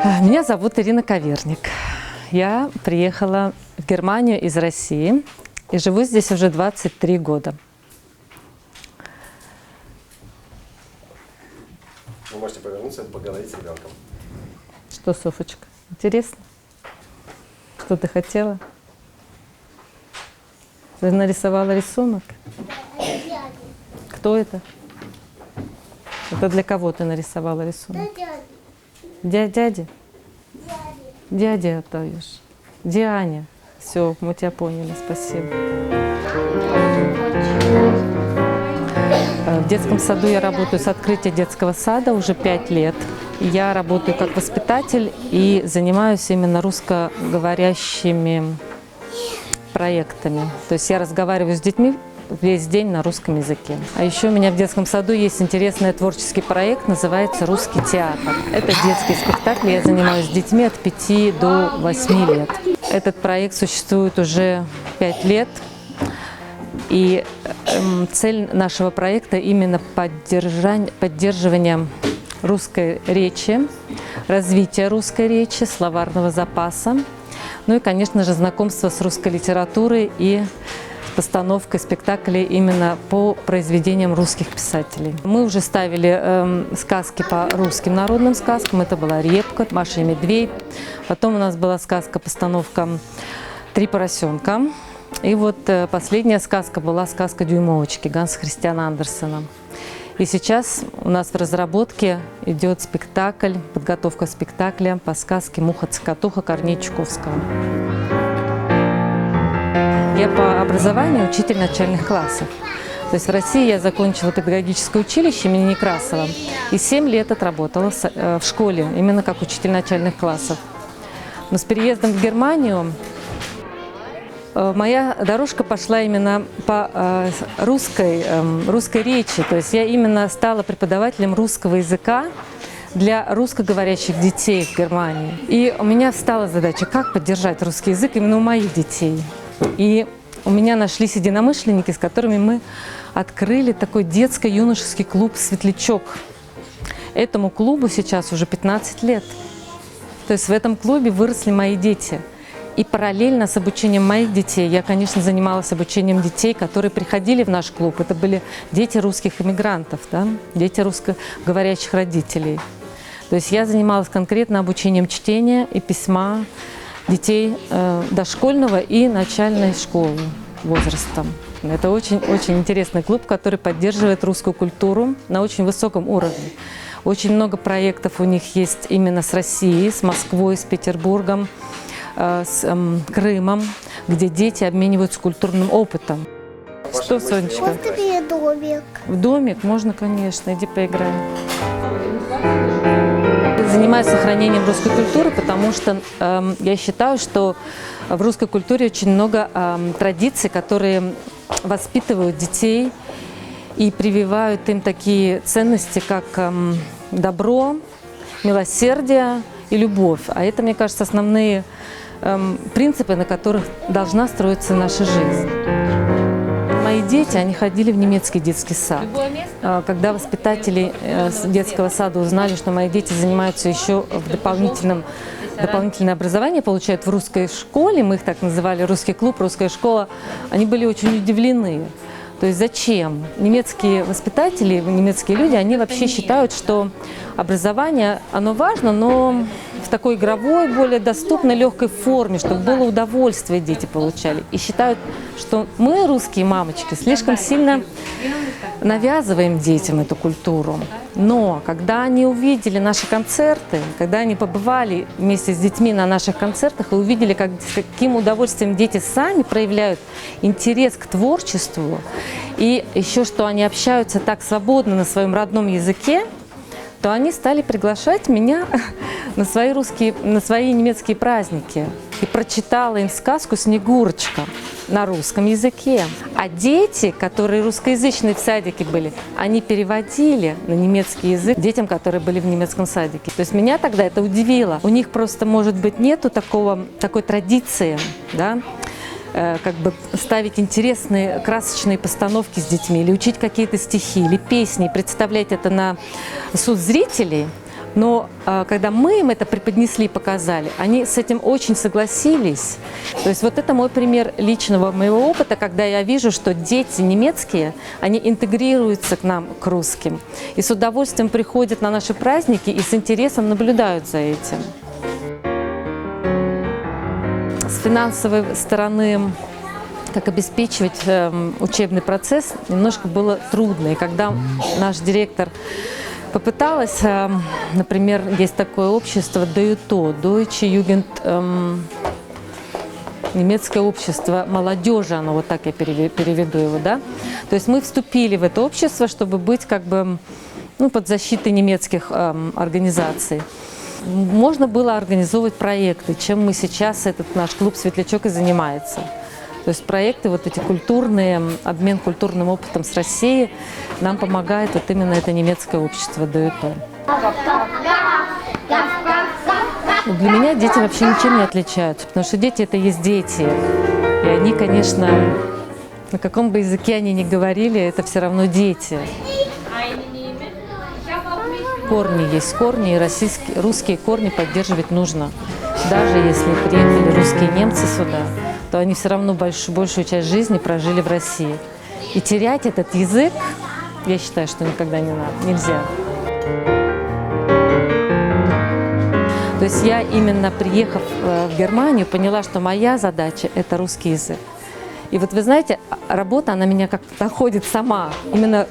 Меня зовут Ирина Коверник. Я приехала в Германию из России и живу здесь уже 23 года. Вы можете повернуться и поговорить с ребенком. Что, Софочка, интересно? Что ты хотела? Ты нарисовала рисунок? Кто это? Это для кого ты нарисовала рисунок? Дяде? Дяде отдаешь. Диане. Все, мы тебя поняли, спасибо. В детском саду я работаю с открытия детского сада уже 5 лет. Я работаю как воспитатель и занимаюсь именно русскоговорящими проектами. То есть я разговариваю с детьми весь день на русском языке. А еще у меня в детском саду есть интересный творческий проект, называется «Русский театр». Это детский спектакль, я занимаюсь с детьми от 5 до 8 лет. Этот проект существует уже 5 лет. И цель нашего проекта именно поддерживание русской речи, развитие русской речи, словарного запаса, ну и, конечно же, знакомство с русской литературой и постановкой спектаклей именно по произведениям русских писателей. Мы уже ставили сказки по русским народным сказкам. Это была «Репка», «Маша и медведь». Потом у нас была сказка-постановка «Три поросенка». И вот последняя сказка была сказка «Дюймовочки» Ганса Христиана Андерсена. И сейчас у нас в разработке идет спектакль, подготовка спектакля по сказке «Муха-цокотуха» Корнея Чуковского. Я по образованию учитель начальных классов. То есть в России я закончила педагогическое училище имени Некрасова и 7 лет отработала в школе, именно как учитель начальных классов. Но с переездом в Германию моя дорожка пошла именно по русской речи. То есть я именно стала преподавателем русского языка для русскоговорящих детей в Германии. И у меня встала задача, как поддержать русский язык именно у моих детей. И у меня нашлись единомышленники, с которыми мы открыли такой детско-юношеский клуб «Светлячок». Этому клубу сейчас уже 15 лет. То есть в этом клубе выросли мои дети. И параллельно с обучением моих детей я, конечно, занималась обучением детей, которые приходили в наш клуб. Это были дети русских иммигрантов, да? Дети русскоговорящих родителей. То есть я занималась конкретно обучением чтения и письма детей дошкольного и начальной школы возрастом. Это очень интересный клуб, который поддерживает русскую культуру на очень высоком уровне. Очень много проектов у них есть именно с Россией, с Москвой, с Петербургом, с Крымом, где дети обмениваются культурным опытом. Что, Сонечка? Можно мне домик? В домик? Можно, конечно. Иди поиграем. Занимаюсь сохранением русской культуры, потому что я считаю, что в русской культуре очень много традиций, которые воспитывают детей и прививают им такие ценности, как добро, милосердие и любовь. А это, мне кажется, основные принципы, на которых должна строиться наша жизнь. Мои дети, они ходили в немецкий детский сад. Когда воспитатели детского сада узнали, что мои дети занимаются еще в дополнительное образование, получают в русской школе, мы их так называли, русский клуб, русская школа, они были очень удивлены. То есть зачем? Немецкие воспитатели, немецкие люди, они вообще считают, что образование, оно важно, но в такой игровой, более доступной, легкой форме, чтобы было удовольствие дети получали. И считают, что мы, русские мамочки, слишком сильно навязываем детям эту культуру. Но когда они увидели наши концерты, когда они побывали вместе с детьми на наших концертах и увидели, с каким удовольствием дети сами проявляют интерес к творчеству, и еще что они общаются так свободно на своем родном языке, то они стали приглашать меня на свои немецкие праздники. И прочитала им сказку «Снегурочка» на русском языке. А дети, которые русскоязычные в садике были, они переводили на немецкий язык детям, которые были в немецком садике. То есть меня тогда это удивило. У них просто, может быть, нету такой традиции, да, как бы ставить интересные, красочные постановки с детьми, или учить какие-то стихи, или песни, представлять это на суд зрителей. Но когда мы им это преподнесли, показали, они с этим очень согласились. То есть вот это мой пример личного моего опыта, когда я вижу, что дети немецкие, они интегрируются к нам, к русским, и с удовольствием приходят на наши праздники и с интересом наблюдают за этим. С финансовой стороны, как обеспечивать учебный процесс, немножко было трудно. И когда наш директор попыталась, например, есть такое общество ДЮТО, Deutsche Jugend, немецкое общество молодежи, оно вот так я переведу его, да. То есть мы вступили в это общество, чтобы быть как бы под защитой немецких организаций. Можно было организовывать проекты, чем мы сейчас, этот наш клуб «Светлячок» и занимается. То есть проекты, вот эти культурные, обмен культурным опытом с Россией нам помогает вот именно это немецкое общество ДЮТО. Для меня дети вообще ничем не отличаются, потому что дети – это есть дети. И они, конечно, на каком бы языке они ни говорили, это все равно дети. Корни есть корни, и русские корни поддерживать нужно. Даже если приехали русские немцы сюда, то они все равно большую часть жизни прожили в России. И терять этот язык, я считаю, что никогда нельзя. То есть я именно приехав в Германию, поняла, что моя задача – это русский язык. И вот вы знаете, работа, она меня как-то находит сама. Именно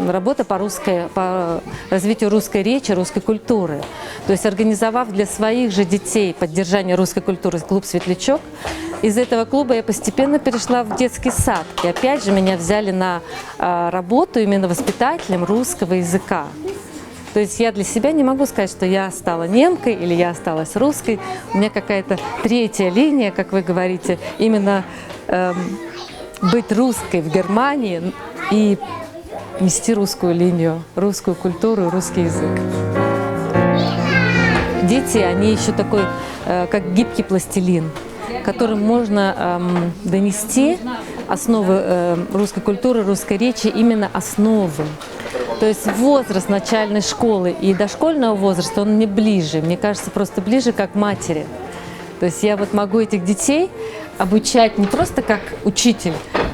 работа по развитию русской речи, русской культуры. То есть организовав для своих же детей поддержание русской культуры клуб «Светлячок», из этого клуба я постепенно перешла в детский сад. И опять же меня взяли на работу именно воспитателем русского языка. То есть я для себя не могу сказать, что я стала немкой или я осталась русской. У меня какая-то третья линия, как вы говорите, именно быть русской в Германии и нести русскую линию, русскую культуру и русский язык. Дети, они еще такой, как гибкий пластилин, которым можно донести основы русской культуры, русской речи, именно основы. То есть возраст начальной школы и дошкольного возраста, он мне ближе, мне кажется, просто ближе как матери. То есть я вот могу этих детей обучать не просто как учитель,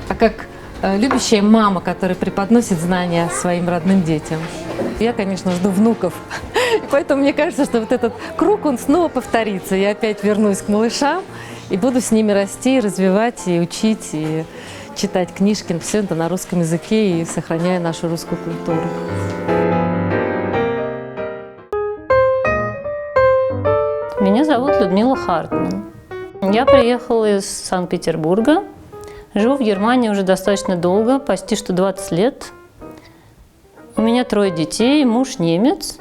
а как любящая мама, которая преподносит знания своим родным детям. Я, конечно, жду внуков. И поэтому мне кажется, что вот этот круг, он снова повторится. Я опять вернусь к малышам и буду с ними расти, развивать, и учить, и читать книжки. Все это на русском языке и сохраняя нашу русскую культуру. Меня зовут Людмила Хартман. Я приехала из Санкт-Петербурга. Живу в Германии уже достаточно долго, почти что 20 лет. У меня 3 детей, муж немец.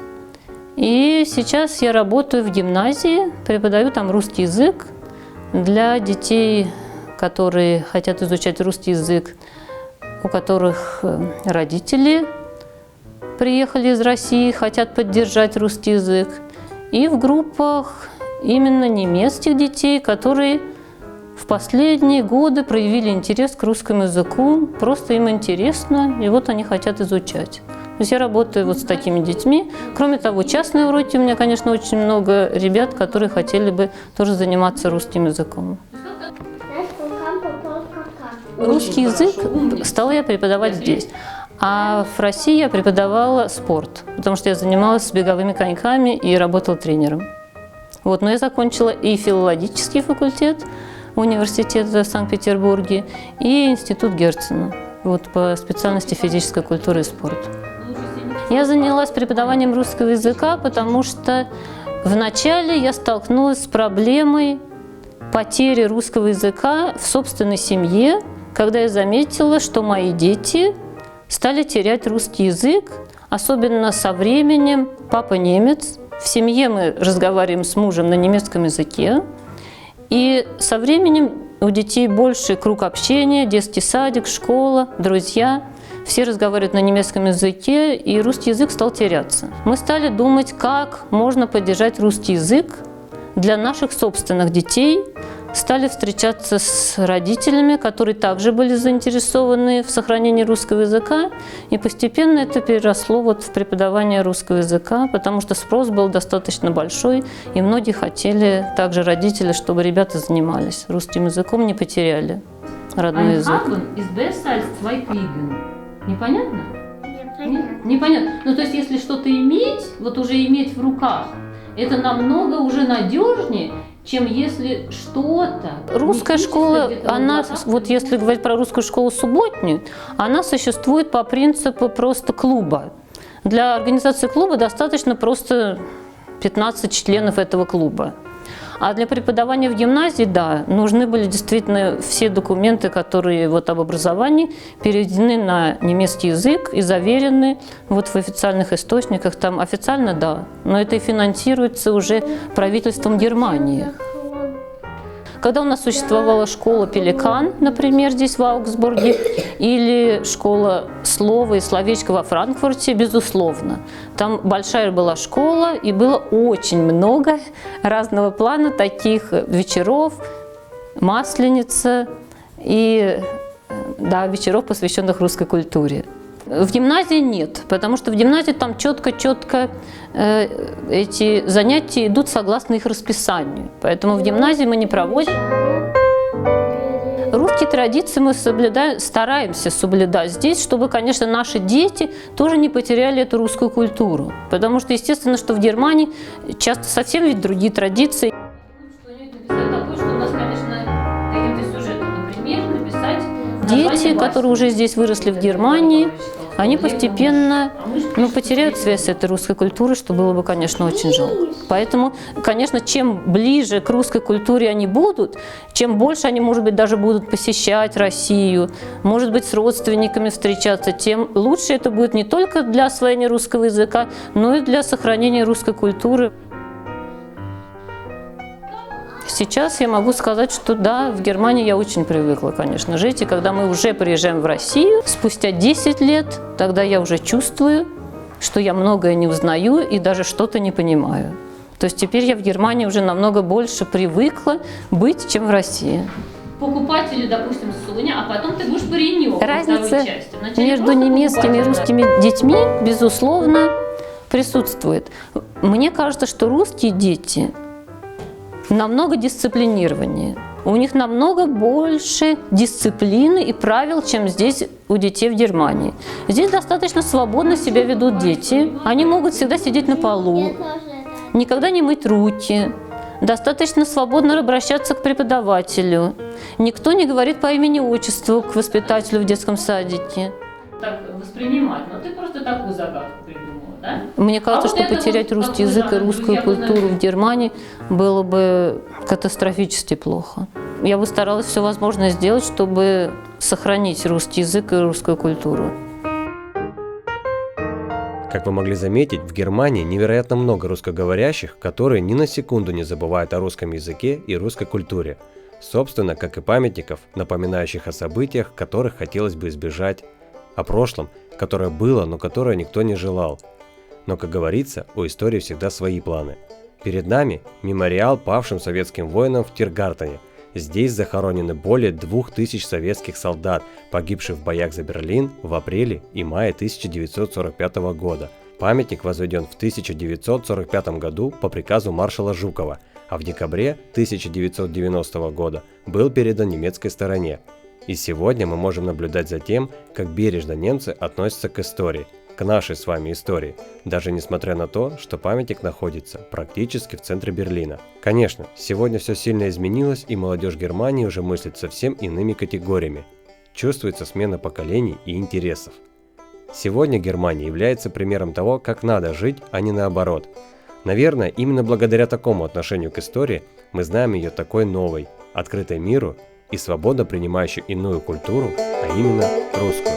И сейчас я работаю в гимназии, преподаю там русский язык для детей, которые хотят изучать русский язык, у которых родители приехали из России, хотят поддержать русский язык. И в группах именно немецких детей, которые в последние годы проявили интерес к русскому языку, просто им интересно, и вот они хотят изучать. То есть я работаю вот с такими детьми. Кроме того, частные уроки у меня, конечно, очень много ребят, которые хотели бы тоже заниматься русским языком. Русский язык стала я преподавать здесь. А в России я преподавала спорт, потому что я занималась с беговыми коньками и работала тренером. Вот, но я закончила и филологический факультет университета в Санкт-Петербурге, и институт Герцена вот, по специальности физической культуры и спорт. Я занялась преподаванием русского языка, потому что вначале я столкнулась с проблемой потери русского языка в собственной семье, когда я заметила, что мои дети стали терять русский язык, особенно со временем. Папа немец, в семье мы разговариваем с мужем на немецком языке, и со временем у детей больше круг общения, детский садик, школа, друзья. Все разговаривают на немецком языке, и русский язык стал теряться. Мы стали думать, как можно поддержать русский язык для наших собственных детей, стали встречаться с родителями, которые также были заинтересованы в сохранении русского языка, и постепенно это переросло вот в преподавание русского языка, потому что спрос был достаточно большой, и многие хотели, также родители, чтобы ребята занимались русским языком, не потеряли родной язык. Непонятно? Непонятно. Ну, то есть, если что-то иметь, вот уже иметь в руках, это намного уже надежнее, чем если что-то. Русская школа, она, вот если говорить про русскую школу субботнюю, она существует по принципу просто клуба. Для организации клуба достаточно просто 15 членов этого клуба. А для преподавания в гимназии, да, нужны были действительно все документы, которые вот об образовании переведены на немецкий язык и заверены вот в официальных источниках. Там официально, да, но это и финансируется уже правительством Германии. Когда у нас существовала школа «Пеликан», например, здесь в Аугсбурге, или школа слова и словечка во Франкфурте, безусловно. Там большая была школа, и было очень много разного плана таких вечеров, масленица и, да, вечеров, посвященных русской культуре. В гимназии нет, потому что в гимназии там четко эти занятия идут согласно их расписанию. Поэтому в гимназии мы не проводим. Русские традиции мы стараемся соблюдать здесь, чтобы, конечно, наши дети тоже не потеряли эту русскую культуру. Потому что, естественно, что в Германии часто совсем ведь другие традиции. Дети, которые уже здесь выросли в Германии, они постепенно потеряют связь с этой русской культурой, что было бы, конечно, очень жалко. Поэтому, конечно, чем ближе к русской культуре они будут, чем больше они, может быть, даже будут посещать Россию, может быть, с родственниками встречаться, тем лучше это будет не только для освоения русского языка, но и для сохранения русской культуры. Сейчас я могу сказать, что да, в Германии я очень привыкла, конечно, жить. И когда мы уже приезжаем в Россию, спустя 10 лет, тогда я уже чувствую, что я многое не узнаю и даже что-то не понимаю. То есть теперь я в Германии уже намного больше привыкла быть, чем в России. Покупателю, допустим, Соня, а потом ты будешь паренек. Разница между немецкими и русскими детьми, безусловно, присутствует. Мне кажется, что русские дети намного дисциплинированнее. У них намного больше дисциплины и правил, чем здесь у детей в Германии. Здесь достаточно свободно себя ведут дети. Они могут всегда сидеть на полу, никогда не мыть руки, достаточно свободно обращаться к преподавателю. Никто не говорит по имени-отчеству к воспитателю в детском садике. Так воспринимать, но ты просто такую загадку придумала. Да? Мне кажется, что потерять русский язык и русскую культуру в Германии было бы катастрофически плохо. Я бы старалась все возможное сделать, чтобы сохранить русский язык и русскую культуру. Как вы могли заметить, в Германии невероятно много русскоговорящих, которые ни на секунду не забывают о русском языке и русской культуре. Собственно, как и памятников, напоминающих о событиях, которых хотелось бы избежать, о прошлом, которое было, но которое никто не желал. Но, как говорится, у истории всегда свои планы. Перед нами мемориал павшим советским воинам в Тиргартене. Здесь захоронены более 2000 советских солдат, погибших в боях за Берлин в апреле и мае 1945 года. Памятник возведен в 1945 году по приказу маршала Жукова, а в декабре 1990 года был передан немецкой стороне. И сегодня мы можем наблюдать за тем, как бережно немцы относятся к истории, к нашей с вами истории, даже несмотря на то, что памятник находится практически в центре Берлина. Конечно, сегодня все сильно изменилось, и молодежь Германии уже мыслит совсем иными категориями. Чувствуется смена поколений и интересов. Сегодня Германия является примером того, как надо жить, а не наоборот. Наверное, именно благодаря такому отношению к истории мы знаем ее такой новой, открытой миру и свободно принимающей иную культуру, а именно русскую.